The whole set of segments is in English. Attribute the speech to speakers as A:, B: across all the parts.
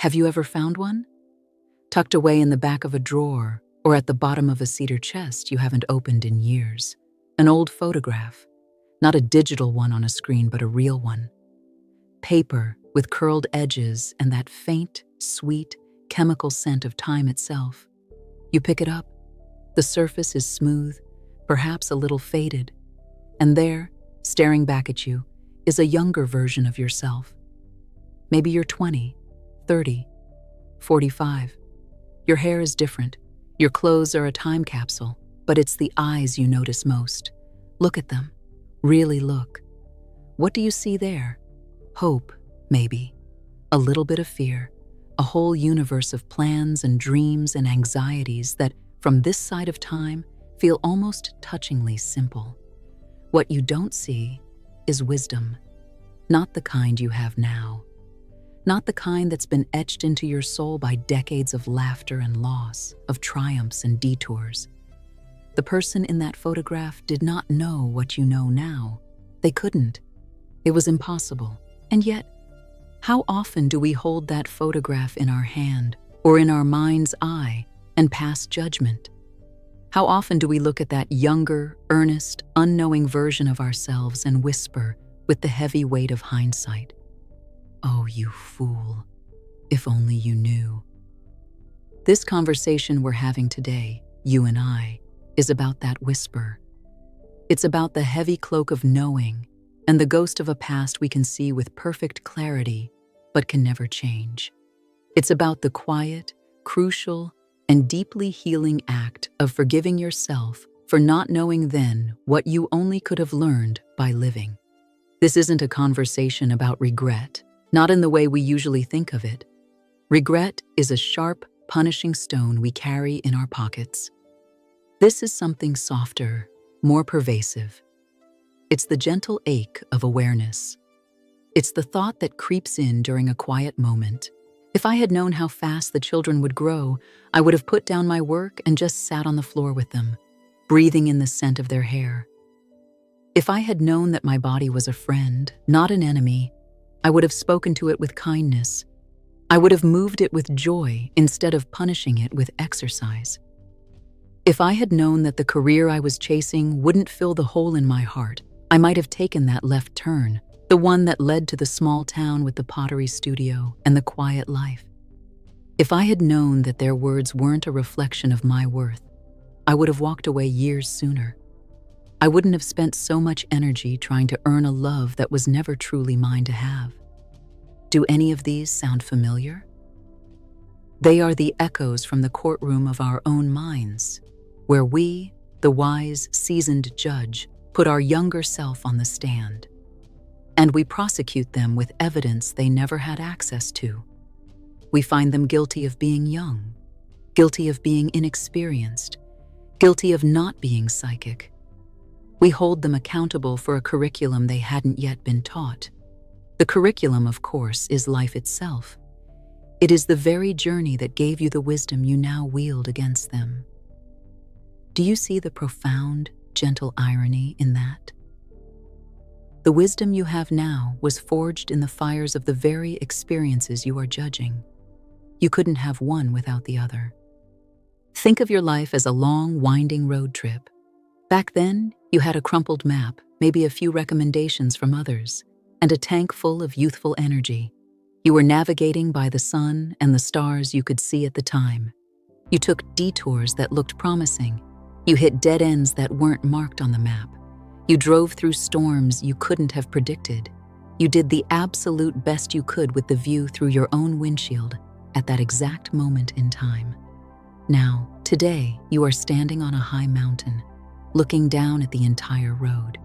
A: Have you ever found one? Tucked away in the back of a drawer or at the bottom of a cedar chest you haven't opened in years. An old photograph, not a digital one on a screen, but a real one. Paper with curled edges and that faint, sweet, chemical scent of time itself. You pick it up. The surface is smooth, perhaps a little faded, and there, staring back at you, is a younger version of yourself. Maybe you're 20, 30, 45. Your hair is different. Your clothes are a time capsule, but it's the eyes you notice most. Look at them. Really look. What do you see there? Hope, maybe. A little bit of fear. A whole universe of plans and dreams and anxieties that, from this side of time, feel almost touchingly simple. What you don't see is wisdom. Not the kind you have now. Not the kind that's been etched into your soul by decades of laughter and loss, of triumphs and detours. The person in that photograph did not know what you know now. They couldn't. It was impossible. And yet, how often do we hold that photograph in our hand or in our mind's eye and pass judgment? How often do we look at that younger, earnest, unknowing version of ourselves and whisper with the heavy weight of hindsight, "Oh, you fool, if only you knew." This conversation we're having today, you and I, is about that whisper. It's about the heavy cloak of knowing and the ghost of a past we can see with perfect clarity, but can never change. It's about the quiet, crucial, and deeply healing act of forgiving yourself for not knowing then what you only could have learned by living. This isn't a conversation about regret, not in the way we usually think of it. Regret is a sharp, punishing stone we carry in our pockets. This is something softer, more pervasive. It's the gentle ache of awareness. It's the thought that creeps in during a quiet moment. If I had known how fast the children would grow, I would have put down my work and just sat on the floor with them, breathing in the scent of their hair. If I had known that my body was a friend, not an enemy, I would have spoken to it with kindness. I would have moved it with joy instead of punishing it with exercise. If I had known that the career I was chasing wouldn't fill the hole in my heart, I might have taken that left turn, the one that led to the small town with the pottery studio and the quiet life. If I had known that their words weren't a reflection of my worth, I would have walked away years sooner. I wouldn't have spent so much energy trying to earn a love that was never truly mine to have. Do any of these sound familiar? They are the echoes from the courtroom of our own minds, where we, the wise, seasoned judge, put our younger self on the stand. And we prosecute them with evidence they never had access to. We find them guilty of being young, guilty of being inexperienced, guilty of not being psychic. We hold them accountable for a curriculum they hadn't yet been taught. The curriculum, of course, is life itself. It is the very journey that gave you the wisdom you now wield against them. Do you see the profound, gentle irony in that? The wisdom you have now was forged in the fires of the very experiences you are judging. You couldn't have one without the other. Think of your life as a long, winding road trip. Back then, you had a crumpled map, maybe a few recommendations from others, and a tank full of youthful energy. You were navigating by the sun and the stars you could see at the time. You took detours that looked promising. You hit dead ends that weren't marked on the map. You drove through storms you couldn't have predicted. You did the absolute best you could with the view through your own windshield at that exact moment in time. Now, today, you are standing on a high mountain, looking down at the entire road.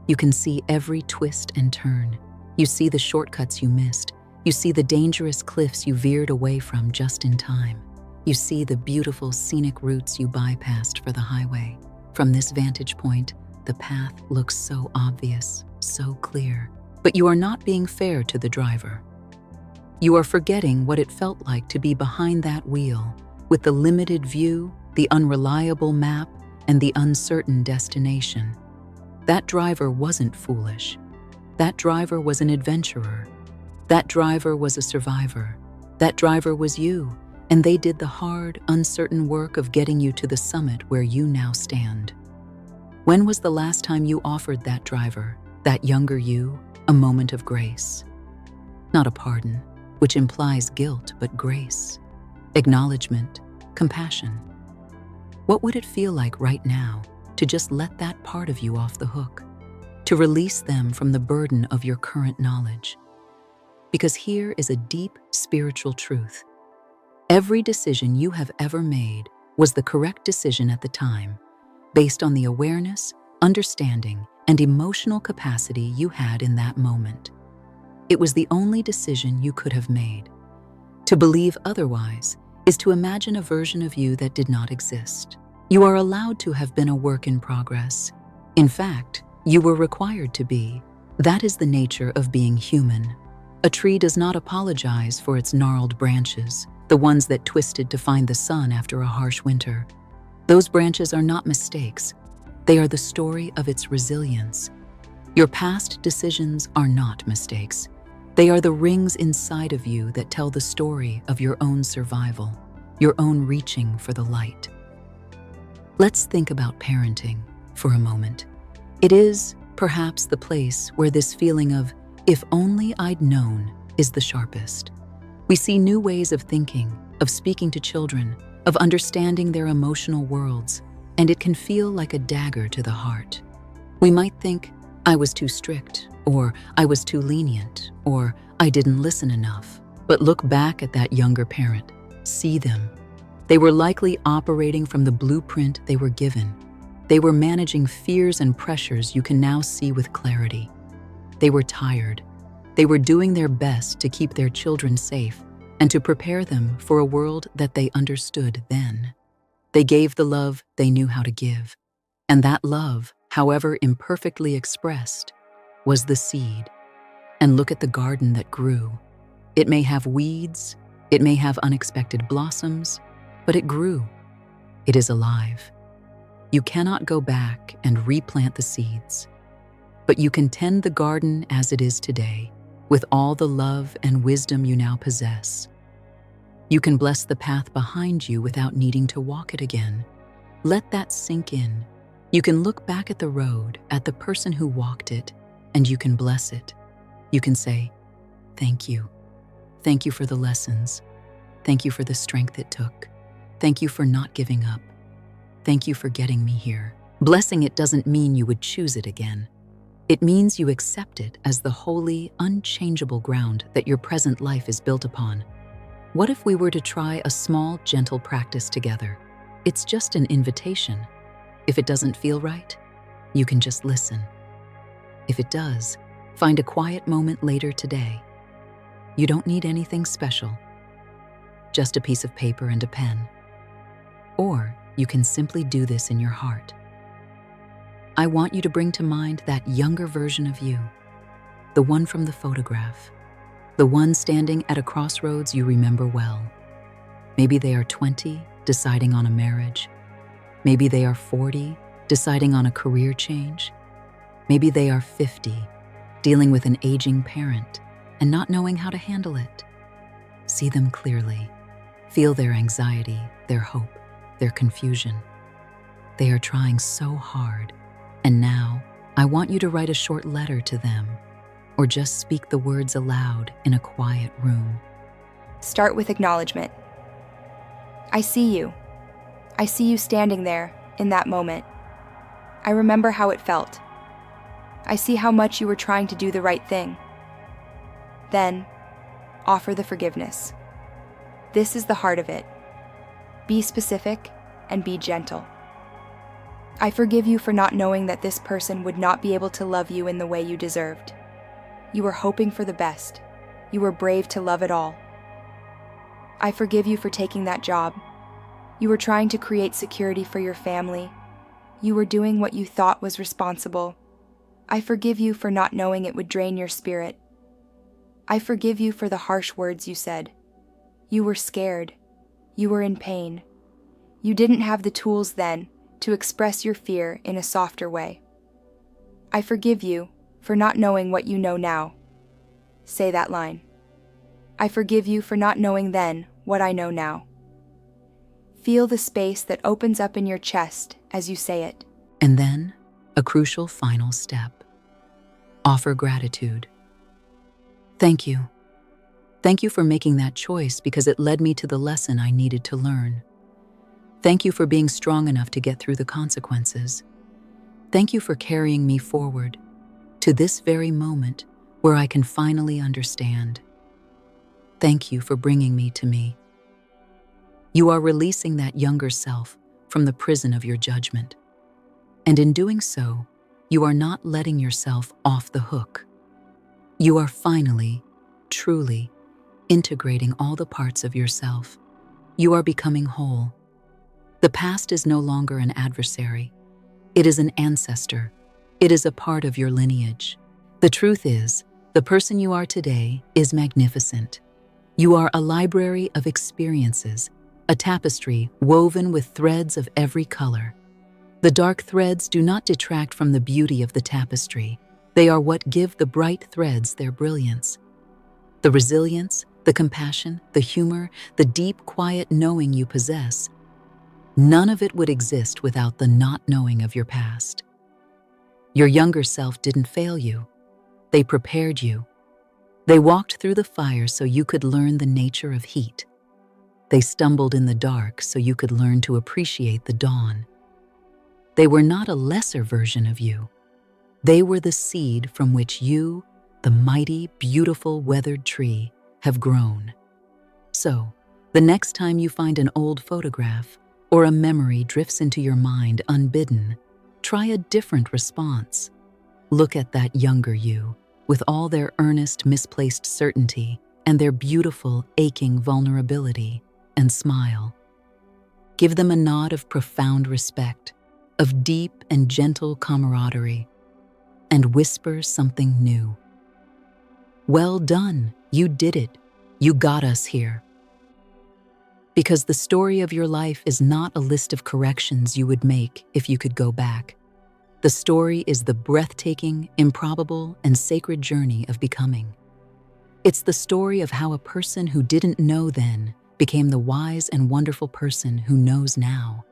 A: You can see every twist and turn. You see the shortcuts you missed. You see the dangerous cliffs you veered away from just in time. You see the beautiful scenic routes you bypassed for the highway. From this vantage point, the path looks so obvious, so clear. But you are not being fair to the driver. You are forgetting what it felt like to be behind that wheel, with the limited view, the unreliable map, and the uncertain destination. That driver wasn't foolish. That driver was an adventurer. That driver was a survivor. That driver was you, and they did the hard, uncertain work of getting you to the summit where you now stand. When was the last time you offered that driver, that younger you, a moment of grace? Not a pardon, which implies guilt, but grace, acknowledgement, compassion. What would it feel like right now to just let that part of you off the hook, to release them from the burden of your current knowledge? Because here is a deep spiritual truth. Every decision you have ever made was the correct decision at the time, based on the awareness, understanding, and emotional capacity you had in that moment. It was the only decision you could have made. To believe otherwise is to imagine a version of you that did not exist. You are allowed to have been a work in progress. In fact, you were required to be. That is the nature of being human. A tree does not apologize for its gnarled branches, the ones that twisted to find the sun after a harsh winter. Those branches are not mistakes. They are the story of its resilience. Your past decisions are not mistakes. They are the rings inside of you that tell the story of your own survival, your own reaching for the light. Let's think about parenting for a moment. It is, perhaps, the place where this feeling of, if only I'd known, is the sharpest. We see new ways of thinking, of speaking to children, of understanding their emotional worlds, and it can feel like a dagger to the heart. We might think, I was too strict, or I was too lenient, or I didn't listen enough. But look back at that younger parent. See them. They were likely operating from the blueprint they were given. They were managing fears and pressures you can now see with clarity. They were tired. They were doing their best to keep their children safe and to prepare them for a world that they understood then. They gave the love they knew how to give. And that love, however imperfectly expressed, was the seed. And look at the garden that grew. It may have weeds, it may have unexpected blossoms, but it grew. It is alive. You cannot go back and replant the seeds, but you can tend the garden as it is today, with all the love and wisdom you now possess. You can bless the path behind you without needing to walk it again. Let that sink in. You can look back at the road, at the person who walked it, and you can bless it. You can say, thank you. Thank you for the lessons. Thank you for the strength it took. Thank you for not giving up. Thank you for getting me here. Blessing it doesn't mean you would choose it again. It means you accept it as the holy, unchangeable ground that your present life is built upon. What if we were to try a small, gentle practice together? It's just an invitation. If it doesn't feel right, you can just listen. If it does, find a quiet moment later today. You don't need anything special, just a piece of paper and a pen. Or you can simply do this in your heart. I want you to bring to mind that younger version of you, the one from the photograph, the one standing at a crossroads you remember well. Maybe they are 20, deciding on a marriage. Maybe they are 40, deciding on a career change. Maybe they are 50, dealing with an aging parent and not knowing how to handle it. See them clearly. Feel their anxiety, their hope, their confusion. They are trying so hard, and now I want you to write a short letter to them, or just speak the words aloud in a quiet room.
B: Start with acknowledgement. I see you. I see you standing there in that moment. I remember how it felt. I see how much you were trying to do the right thing. Then, offer the forgiveness. This is the heart of it. Be specific and be gentle. I forgive you for not knowing that this person would not be able to love you in the way you deserved. You were hoping for the best. You were brave to love it all. I forgive you for taking that job. You were trying to create security for your family. You were doing what you thought was responsible. I forgive you for not knowing it would drain your spirit. I forgive you for the harsh words you said. You were scared. You were in pain. You didn't have the tools then to express your fear in a softer way. I forgive you for not knowing what you know now. Say that line. I forgive you for not knowing then what I know now. Feel the space that opens up in your chest as you say it.
A: And then, a crucial final step. Offer gratitude. Thank you. Thank you for making that choice because it led me to the lesson I needed to learn. Thank you for being strong enough to get through the consequences. Thank you for carrying me forward to this very moment where I can finally understand. Thank you for bringing me to me. You are releasing that younger self from the prison of your judgment. And in doing so, you are not letting yourself off the hook. You are finally, truly, integrating all the parts of yourself. You are becoming whole. The past is no longer an adversary. It is an ancestor. It is a part of your lineage. The truth is, the person you are today is magnificent. You are a library of experiences, a tapestry woven with threads of every color. The dark threads do not detract from the beauty of the tapestry. They are what give the bright threads their brilliance. The resilience, the compassion, the humor, the deep, quiet knowing you possess, none of it would exist without the not knowing of your past. Your younger self didn't fail you. They prepared you. They walked through the fire so you could learn the nature of heat. They stumbled in the dark so you could learn to appreciate the dawn. They were not a lesser version of you. They were the seed from which you, the mighty, beautiful, weathered tree, have grown. So, the next time you find an old photograph or a memory drifts into your mind unbidden, try a different response. Look at that younger you, with all their earnest, misplaced certainty and their beautiful, aching vulnerability, and smile. Give them a nod of profound respect, of deep and gentle camaraderie, and whisper something new. Well done, you did it. You got us here. Because the story of your life is not a list of corrections you would make if you could go back. The story is the breathtaking, improbable, and sacred journey of becoming. It's the story of how a person who didn't know then became the wise and wonderful person who knows now.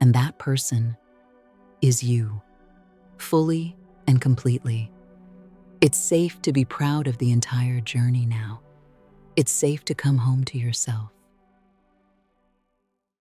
A: And that person is you, fully and completely. It's safe to be proud of the entire journey now. It's safe to come home to yourself.